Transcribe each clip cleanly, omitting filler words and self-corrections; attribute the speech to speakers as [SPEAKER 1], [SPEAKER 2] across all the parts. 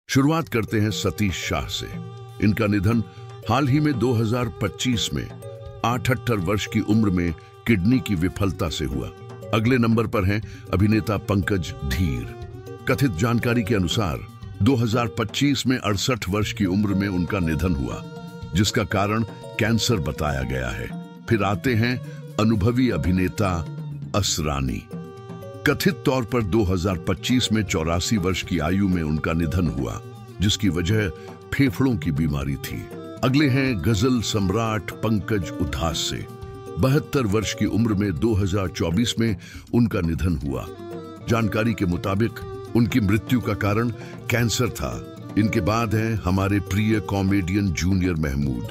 [SPEAKER 1] शुरुआत करते हैं सतीश शाह से। इनका निधन हाल ही में 2025 में 78 वर्ष की उम्र में किडनी की विफलता से हुआ। अगले नंबर पर हैं अभिनेता पंकज धीर। कथित जानकारी के अनुसार 2025 में 68 वर्ष की उम्र में उनका निधन हुआ, जिसका कारण कैंसर बताया गया है। फिर आते हैं अनुभवी अभिनेता असरानी। कथित तौर पर 2025 में 84 वर्ष की आयु में उनका निधन हुआ, जिसकी वजह फेफड़ों की बीमारी थी। अगले हैं गजल सम्राट पंकज उधास से। 72 वर्ष की उम्र में 2024 में उनका निधन हुआ। जानकारी के मुताबिक उनकी मृत्यु का कारण कैंसर था। इनके बाद हैं हमारे प्रिय कॉमेडियन जूनियर महमूद।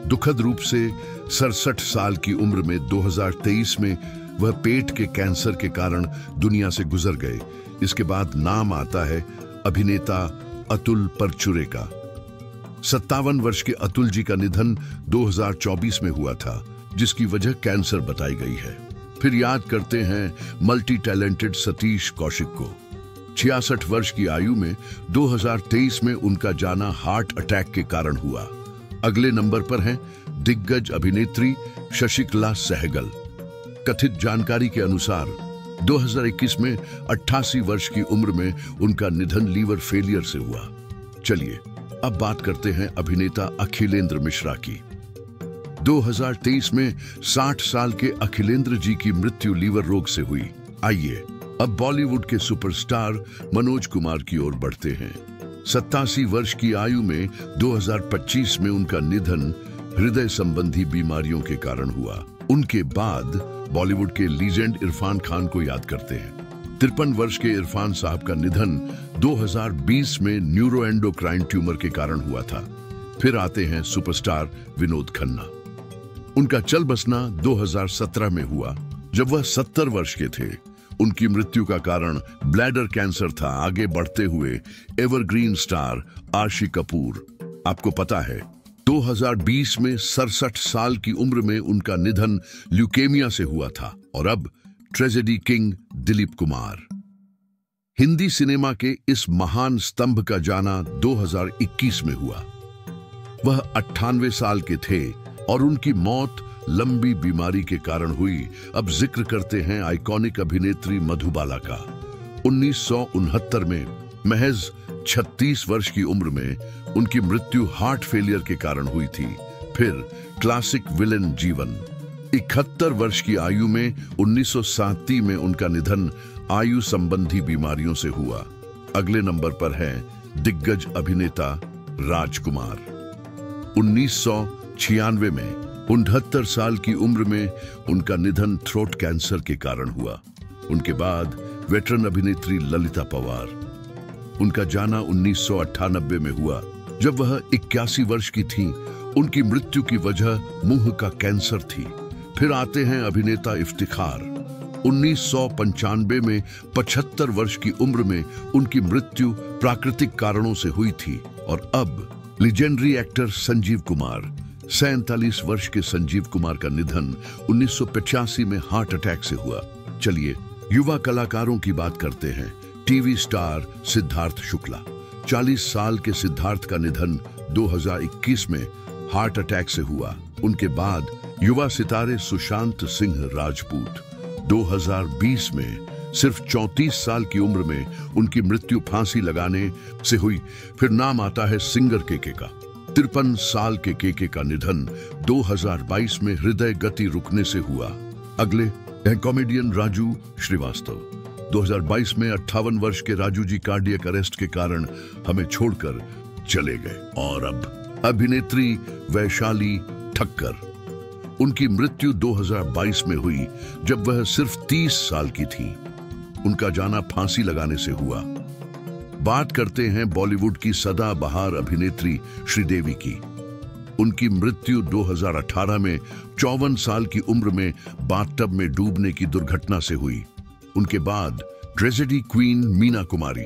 [SPEAKER 1] दुखद रूप से 67 साल की उम्र में 2023 में वह पेट के कैंसर के कारण दुनिया से गुजर गए। इसके बाद नाम आता है अभिनेता अतुल परचुरे का। 57 वर्ष के अतुल जी का निधन 2024 में हुआ था, जिसकी वजह कैंसर बताई गई है। फिर याद करते हैं मल्टी टैलेंटेड सतीश कौशिक को। 66 वर्ष की आयु में 2023 में उनका जाना हार्ट अटैक के कारण हुआ। अगले नंबर पर हैं दिग्गज अभिनेत्री शशिकला सहगल। कथित जानकारी के अनुसार 2021 में 88 वर्ष की उम्र में उनका निधन लीवर फेलियर से हुआ। चलिए अब बात करते हैं अभिनेता अखिलेंद्र मिश्रा की। 2023 में 60 साल के अखिलेंद्र जी की मृत्यु लीवर रोग से हुई। आइए अब बॉलीवुड के सुपरस्टार मनोज कुमार की ओर बढ़ते हैं। 87 वर्ष की आयु में 2025 में उनका निधन हृदय संबंधी बीमारियों के कारण हुआ। उनके बाद बॉलीवुड के लीजेंड इरफान खान को याद करते हैं। 53 वर्ष के इरफान साहब का निधन 2020 में न्यूरोएंडोक्राइन ट्यूमर के कारण हुआ था। फिर आते हैं सुपरस्टार विनोद खन्ना। उनका चल बसना 2017 में हुआ, जब वह 70 वर्ष के थे। उनकी मृत्यु का कारण ब्लैडर कैंसर था। आगे बढ़ते हुए एवरग्रीन स्टार आशी कपूर। आपको पता है 2020 में 67 साल की उम्र में उनका निधन ल्यूकेमिया से हुआ था। और अब tragedy king Dilip Kumar. Hindi cinema के इस महान स्तंभ का जाना 2021 में हुआ। वह 98 साल के थे और उनकी मौत लंबी बीमारी के कारण हुई। अब जिक्र करते हैं आइकॉनिक अभिनेत्री मधुबाला का। 1969 में महज 36 वर्ष की उम्र में उनकी मृत्यु हार्ट फेलियर के कारण हुई थी। फिर क्लासिक विलेन जीवन। 71 वर्ष की आयु में 1937 में उनका निधन आयु संबंधी बीमारियों से हुआ। अगले नंबर पर है दिग्गज अभिनेता राजकुमार। 1996 में 69 साल की उम्र में उनका निधन थ्रोट कैंसर के कारण हुआ। उनके बाद वेटरन अभिनेत्री ललिता पवार। उनका जाना 1998 में हुआ, जब वह 81 वर्ष की थीं। उनकी मृत्यु की वजह मुंह का कैंसर थी। फिर आते हैं अभिनेता इफ्तिखार। 1995 में 75 वर्ष की उम्र में उनकी मृत्यु प्राकृतिक कारणों से हुई थी। और अब लीजेंडरी एक्टर संजीव कुमार। 47 वर्ष के संजीव कुमार का निधन 1985 में हार्ट अटैक से हुआ। चलिए युवा कलाकारों की बात करते हैं। TV star Siddharth Shukla. 40 साल के सिद्धार्थ का निधन 2021 में हार्ट अटैक से हुआ। उनके बाद युवा सितारे सुशांत सिंह राजपूत। 2020 में सिर्फ 34 साल की उम्र में उनकी मृत्यु फांसी लगाने से हुई। फिर नाम आता है सिंगर केके का। 53 साल के केके का निधन 2022 में हृदय गति रुकने से हुआ। अगले है कॉमेडियन राजू श्रीवास्तव। 2022 में 58 वर्ष के राजू जी कार्डियक अरेस्ट के कारण हमें छोड़कर चले गए। और अब अभिनेत्री वैशाली ठक्कर। उनकी मृत्यु 2022 में हुई, जब वह सिर्फ 30 साल की थी। उनका जाना फांसी लगाने से हुआ। बात करते हैं बॉलीवुड की सदाबहार अभिनेत्री श्रीदेवी की। उनकी मृत्यु 2018 में 54 साल की उम्र में बाथटब में डूबने की दुर्घटना से हुई। उनके बाद ट्रेजेडी क्वीन मीना कुमारी।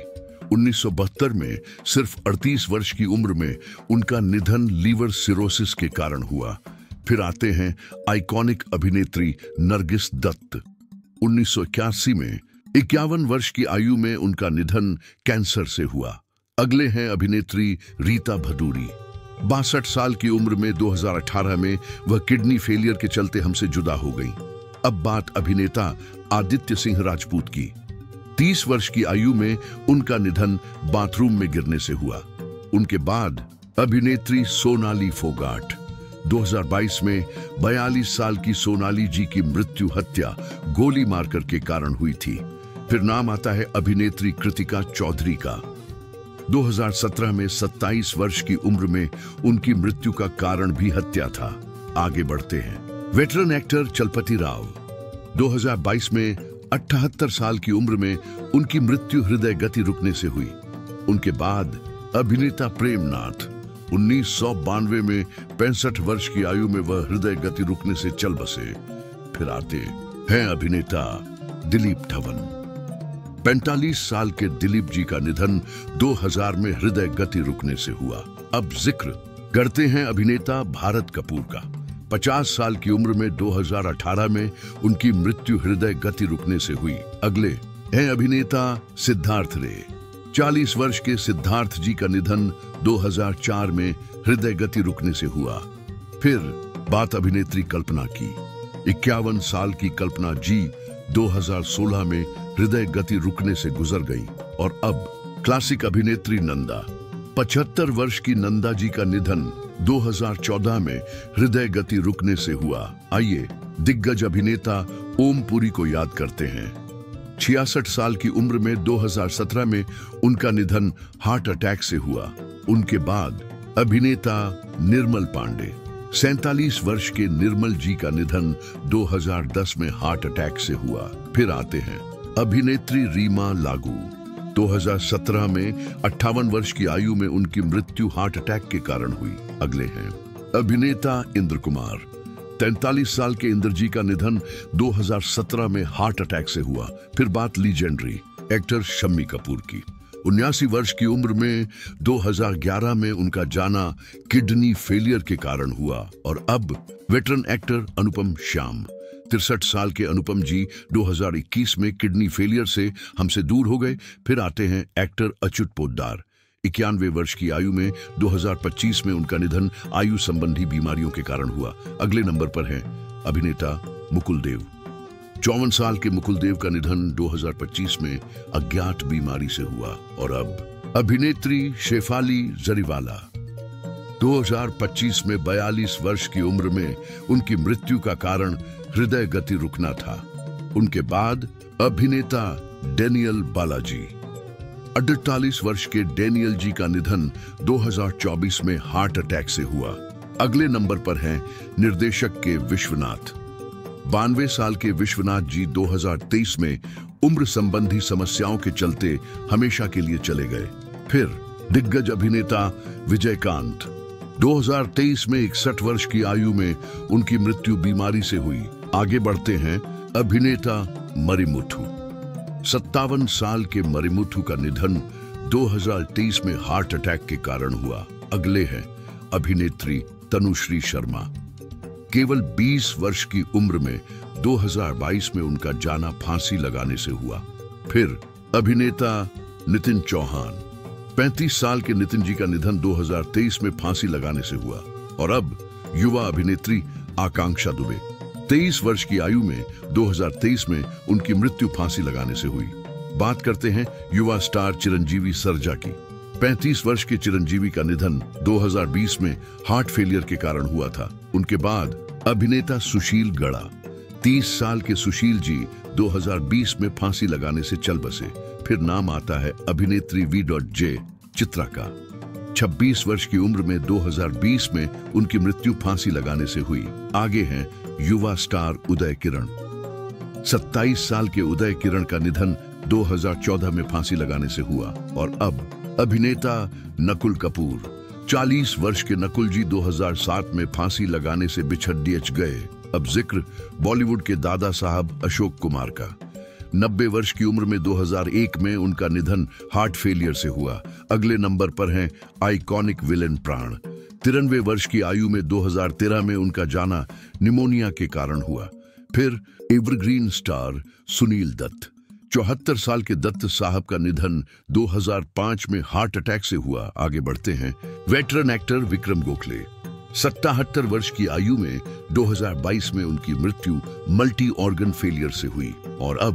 [SPEAKER 1] 1972 में सिर्फ 38 वर्ष की उम्र में उनका निधन लीवर सिरोसिस के कारण हुआ। फिर आते हैं आइकॉनिक अभिनेत्री नरगिस दत्त। 1981 में 51 वर्ष की आयु में उनका निधन कैंसर से हुआ। अगले हैं अभिनेत्री रीता भदूरी। 62 साल की उम्र में 2018 में वह किडनी फेलियर के चलते हमसे जुदा हो गई। अब बात अभिनेता आदित्य सिंह राजपूत की। 30 वर्ष की आयु में उनका निधन बाथरूम में गिरने से हुआ। उनके बाद अभिनेत्री सोनाली फोगाट। 2022 में 42 साल की सोनाली जी की मृत्यु हत्या गोली मारकर के कारण हुई थी। फिर नाम आता है अभिनेत्री कृतिका चौधरी का। 2017 में 27 वर्ष की उम्र में उनकी मृत्यु का कारण भी हत्या था। आगे बढ़ते हैं। Veteran actor Chalapati Rao. 2022 में 78 साल की उम्र में उनकी मृत्यु हृदय गति रुकने से हुई। उनके बाद अभिनेता प्रेमनाथ। 1992 में 65 वर्ष की आयु में वह हृदय गति रुकने से चल बसे। फिर आते हैं अभिनेता दिलीप धवन। 45 साल के दिलीप जी का निधन 2000 में हृदय गति रुकने से हुआ। अब जिक्र करते हैं अभिनेता भारत कपूर का। 50 साल की उम्र में 2018 में उनकी मृत्यु हृदय गति रुकने से हुई। अगले हैं अभिनेता सिद्धार्थ रे। 40 वर्ष के सिद्धार्थ जी का निधन 2004 में हृदय गति रुकने से हुआ। फिर बात अभिनेत्री कल्पना की। 51 साल की कल्पना जी 2016 में हृदय गति रुकने से गुजर गई। और अब क्लासिक अभिनेत्री नंदा। 75 वर्ष की नंदा जी का निधन 2014 में हृदय गति रुकने से हुआ। आइए दिग्गज अभिनेता ओम पुरी को याद करते हैं। 66 साल की उम्र में 2017 में उनका निधन हार्ट अटैक से हुआ। उनके बाद अभिनेता निर्मल पांडे। 47 वर्ष के निर्मल जी का निधन 2010 में हार्ट अटैक से हुआ। फिर आते हैं अभिनेत्री रीमा लागू। 2017 में 58 वर्ष की आयु में उनकी मृत्यु हार्ट अटैक के कारण हुई। अगले हैं अभिनेता इंद्र कुमार। 43 साल के इंद्र जी का निधन 2017 में हार्ट अटैक से हुआ। फिर बात लीजेंडरी एक्टर शम्मी कपूर की। 79 वर्ष की उम्र में 2011 में उनका जाना किडनी फेलियर के कारण हुआ। और अब वेटरन एक्टर अनुपम श्याम। 63 साल के अनुपम जी 2021 में किडनी फेलियर से हमसे दूर हो गए। फिर आते हैं एक्टर अच्युत पोद्दार। 91 वर्ष की आयु में 2025 में उनका निधन आयु संबंधी बीमारियों के कारण हुआ। अगले नंबर पर हैं अभिनेता मुकुल देव। 54 साल के मुकुल देव का निधन 2025 में अज्ञात बीमारी से हुआ। और अब अभिनेत्री शेफाली जरीवाला। 2025 में 42 वर्ष की उम्र में उनकी मृत्यु का कारण हृदय गति रुकना था। उनके बाद अभिनेता डेनियल बालाजी। 48 वर्ष के डेनियल जी का निधन 2024 में हार्ट अटैक से हुआ। अगले नंबर पर हैं निर्देशक के विश्वनाथ। 92 साल के विश्वनाथ जी 2023 में उम्र संबंधी समस्याओं के चलते हमेशा के लिए चले गए। फिर दिग्गज अभिनेता विजयकांत। 2023 में 61 वर्ष की आयु में उनकी मृत्यु बीमारी से हुई। आगे बढ़ते हैं अभिनेता मरिमुथु। 57 साल के मरिमुथु का निधन 2023 में हार्ट अटैक के कारण हुआ। अगले हैं अभिनेत्री तनुश्री शर्मा। केवल 20 वर्ष की उम्र में 2022 में उनका जाना फांसी लगाने से हुआ। फिर अभिनेता नितिन चौहान। 35 साल के नितिन जी का निधन 2023 में फांसी लगाने से हुआ। और अब युवा अभिनेत्री आकांक्षा दुबे। 23 वर्ष की आयु में 2023 में उनकी मृत्यु फांसी लगाने से हुई। बात करते हैं युवा स्टार चिरंजीवी सरजा की। 35 वर्ष के चिरंजीवी का निधन 2020 में हार्ट फेलियर के कारण हुआ था। उनके बाद अभिनेता सुशील गड़ा। 30 साल के सुशील जी 2020 में फांसी लगाने से चल बसे। फिर नाम आता है अभिनेत्री V.J. चित्रा का। 26 वर्ष की उम्र में 2020 में उनकी मृत्यु फांसी लगाने से हुई। आगे हैं युवा स्टार उदय किरण। 27 साल के उदय किरण का निधन 2014 में फांसी लगाने से हुआ। और अब अभिनेता नकुल कपूर। 40 वर्ष के नकुल जी 2007 में फांसी लगाने से बिछड़ गए। अब जिक्र बॉलीवुड के दादा साहब अशोक कुमार का। 90 वर्ष की उम्र में 2001 में उनका निधन हार्ट फेलियर से हुआ। अगले नंबर पर हैं आइकॉनिक विलेन प्राण। 93 वर्ष की आयु में 2013 में उनका जाना निमोनिया के कारण हुआ। फिर एवरग्रीन स्टार सुनील दत्त। 74 साल के दत्त साहब का निधन 2005 में हार्ट अटैक से हुआ। आगे बढ़ते हैं। वेटरन एक्टर विक्रम गोखले 77 वर्ष की आयु में 2022 में उनकी मृत्यु मल्टी ऑर्गन फेलियर से हुई। और अब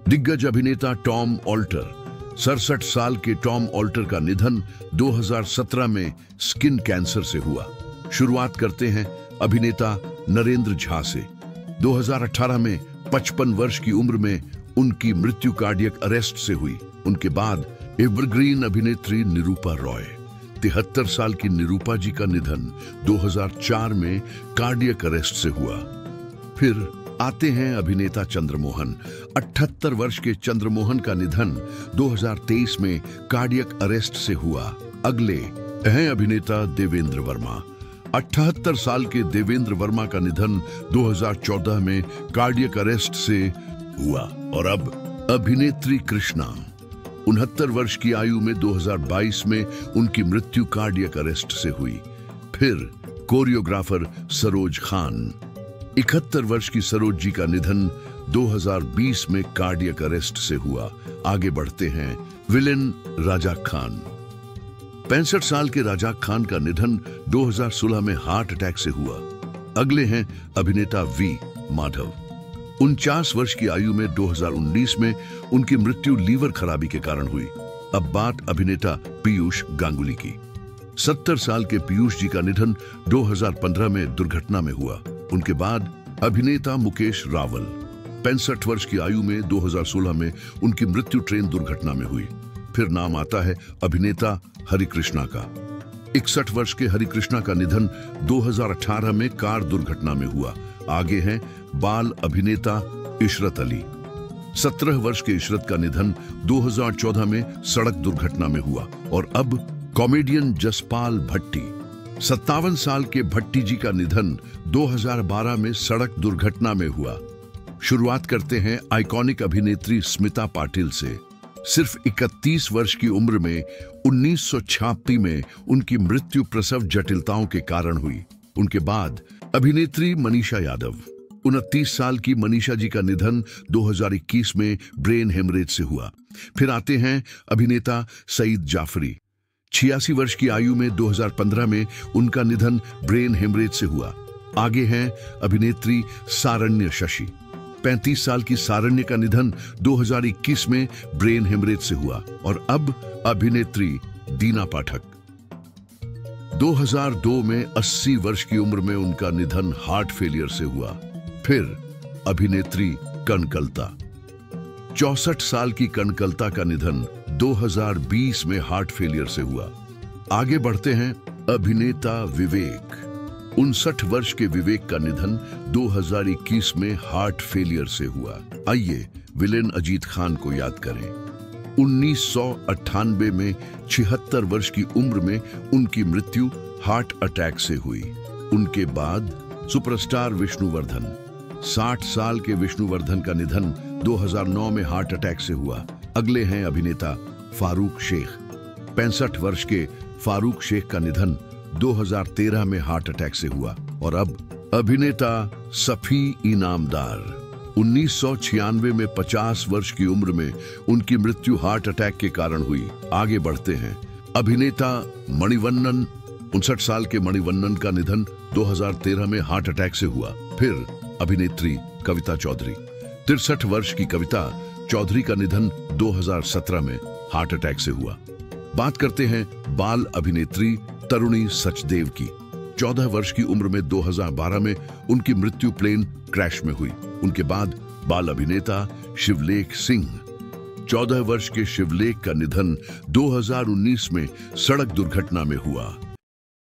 [SPEAKER 1] दिग्गज अभिनेता टॉम ऑल्टर 67 साल के टॉम ऑल्टर का निधन 2017 में स्किन कैंसर से हुआ। शुरुआत करते हैं अभिनेता नरेंद्र झा से। 2018 में 55 वर्ष की उम्र में उनकी मृत्यु कार्डियक अरेस्ट से हुई। उनके बाद एवरग्रीन अभिनेत्री निरूपा रॉय 73 साल की निरूपा जी का निधन 2004 में कार्डियक अरेस्ट से हुआ। फिर आते हैं अभिनेता चंद्रमोहन। 78 वर्ष के चंद्रमोहन का निधन 2023 में कार्डियक अरेस्ट से हुआ। अगले हैं अभिनेता देवेंद्र वर्मा। 78 साल के देवेंद्र वर्मा का निधन 2014 में कार्डियक अरेस्ट से हुआ। और अब अभिनेत्री कृष्णा 69 वर्ष की आयु में 2022 में उनकी मृत्यु कार्डियक अरेस्ट से हुई। फिर कोरियोग्राफर सरोज खान 71 वर्ष की सरोज जी का निधन 2020 में कार्डियक अरेस्ट से हुआ। आगे बढ़ते हैं। विलेन राजाक खान 65 साल के राजाक खान का निधन 2016 में हार्ट अटैक से हुआ। अगले हैं अभिनेता वी माधव। 49 वर्ष की आयु में 2019 में उनकी मृत्यु लीवर खराबी के कारण हुई। अब बात अभिनेता पीयूष गांगुली की। 70 साल के पीयूष जी का निधन 2015 में दुर्घटना में हुआ। उनके बाद अभिनेता मुकेश रावल 65 वर्ष की आयु में 2016 में उनकी मृत्यु ट्रेन दुर्घटना में हुई। फिर नाम आता है अभिनेता हरिकृष्णा का। 61 वर्ष के हरिकृष्णा का निधन 2018 में कार दुर्घटना में हुआ। आगे हैं बाल अभिनेता इशरत अली। 17 वर्ष के इशरत का निधन 2014 में सड़क दुर्घटना में हुआ। और अब कॉमेडियन जसपाल भट्टी 57 साल के भट्टी जी का निधन 2012 में सड़क दुर्घटना में हुआ। शुरुआत करते हैं आइकॉनिक अभिनेत्री स्मिता पाटिल से। सिर्फ 31 वर्ष की उम्र में 1986 में उनकी मृत्यु प्रसव जटिलताओं के कारण हुई। उनके बाद अभिनेत्री मनीषा यादव 29 साल की मनीषा जी का निधन 2021 में ब्रेन हेमरेज से हुआ। फिर आते हैं अभिनेता सईद जाफरी। 86 वर्ष की आयु में 2015 में उनका निधन ब्रेन हेमरेज से हुआ। आगे हैं अभिनेत्री सारण्य शशि। 35 साल की सारण्य का निधन 2021 में ब्रेन हेमरेज से हुआ। और अब अभिनेत्री दीना पाठक 2002 में 80 वर्ष की उम्र में उनका निधन हार्ट फेलियर से हुआ। फिर अभिनेत्री कनकलता 64 साल की कनकलता का निधन 2020 में हार्ट फेलियर से हुआ। आगे बढ़ते हैं अभिनेता विवेक। 59 वर्ष के विवेक का निधन 2021 में हार्ट फेलियर से हुआ। आइए विलेन अजीत खान को याद करें। 1998 में 76 वर्ष की उम्र में उनकी मृत्यु हार्ट अटैक से हुई। उनके बाद सुपरस्टार विष्णुवर्धन 60 साल के विष्णुवर्धन का निधन 2009 में हार्ट अटैक से हुआ। अगले हैं अभिनेता फारूक शेख। 65 वर्ष के फारूक शेख का निधन 2013 में हार्ट अटैक से हुआ। और अब अभिनेता सफी इनामदार 1996 में 50 वर्ष की उम्र में उनकी मृत्यु हार्ट अटैक के कारण हुई। आगे बढ़ते हैं अभिनेता मणिवन्नन। 59 साल के मणिवन्नन का निधन 2013 में हार्ट अटैक से हुआ। फिर अभिनेत्री कविता चौधरी। 63 वर्ष की कविता चौधरी का निधन 2017 में हार्ट अटैक से हुआ। बात करते हैं बाल अभिनेत्री तरुणी सचदेव की। 14 वर्ष की उम्र में 2012 में उनकी मृत्यु प्लेन क्रैश में हुई। उनके बाद बाल अभिनेता शिवलेख सिंह। 14 वर्ष के शिवलेख का निधन 2019 में सड़क दुर्घटना में हुआ।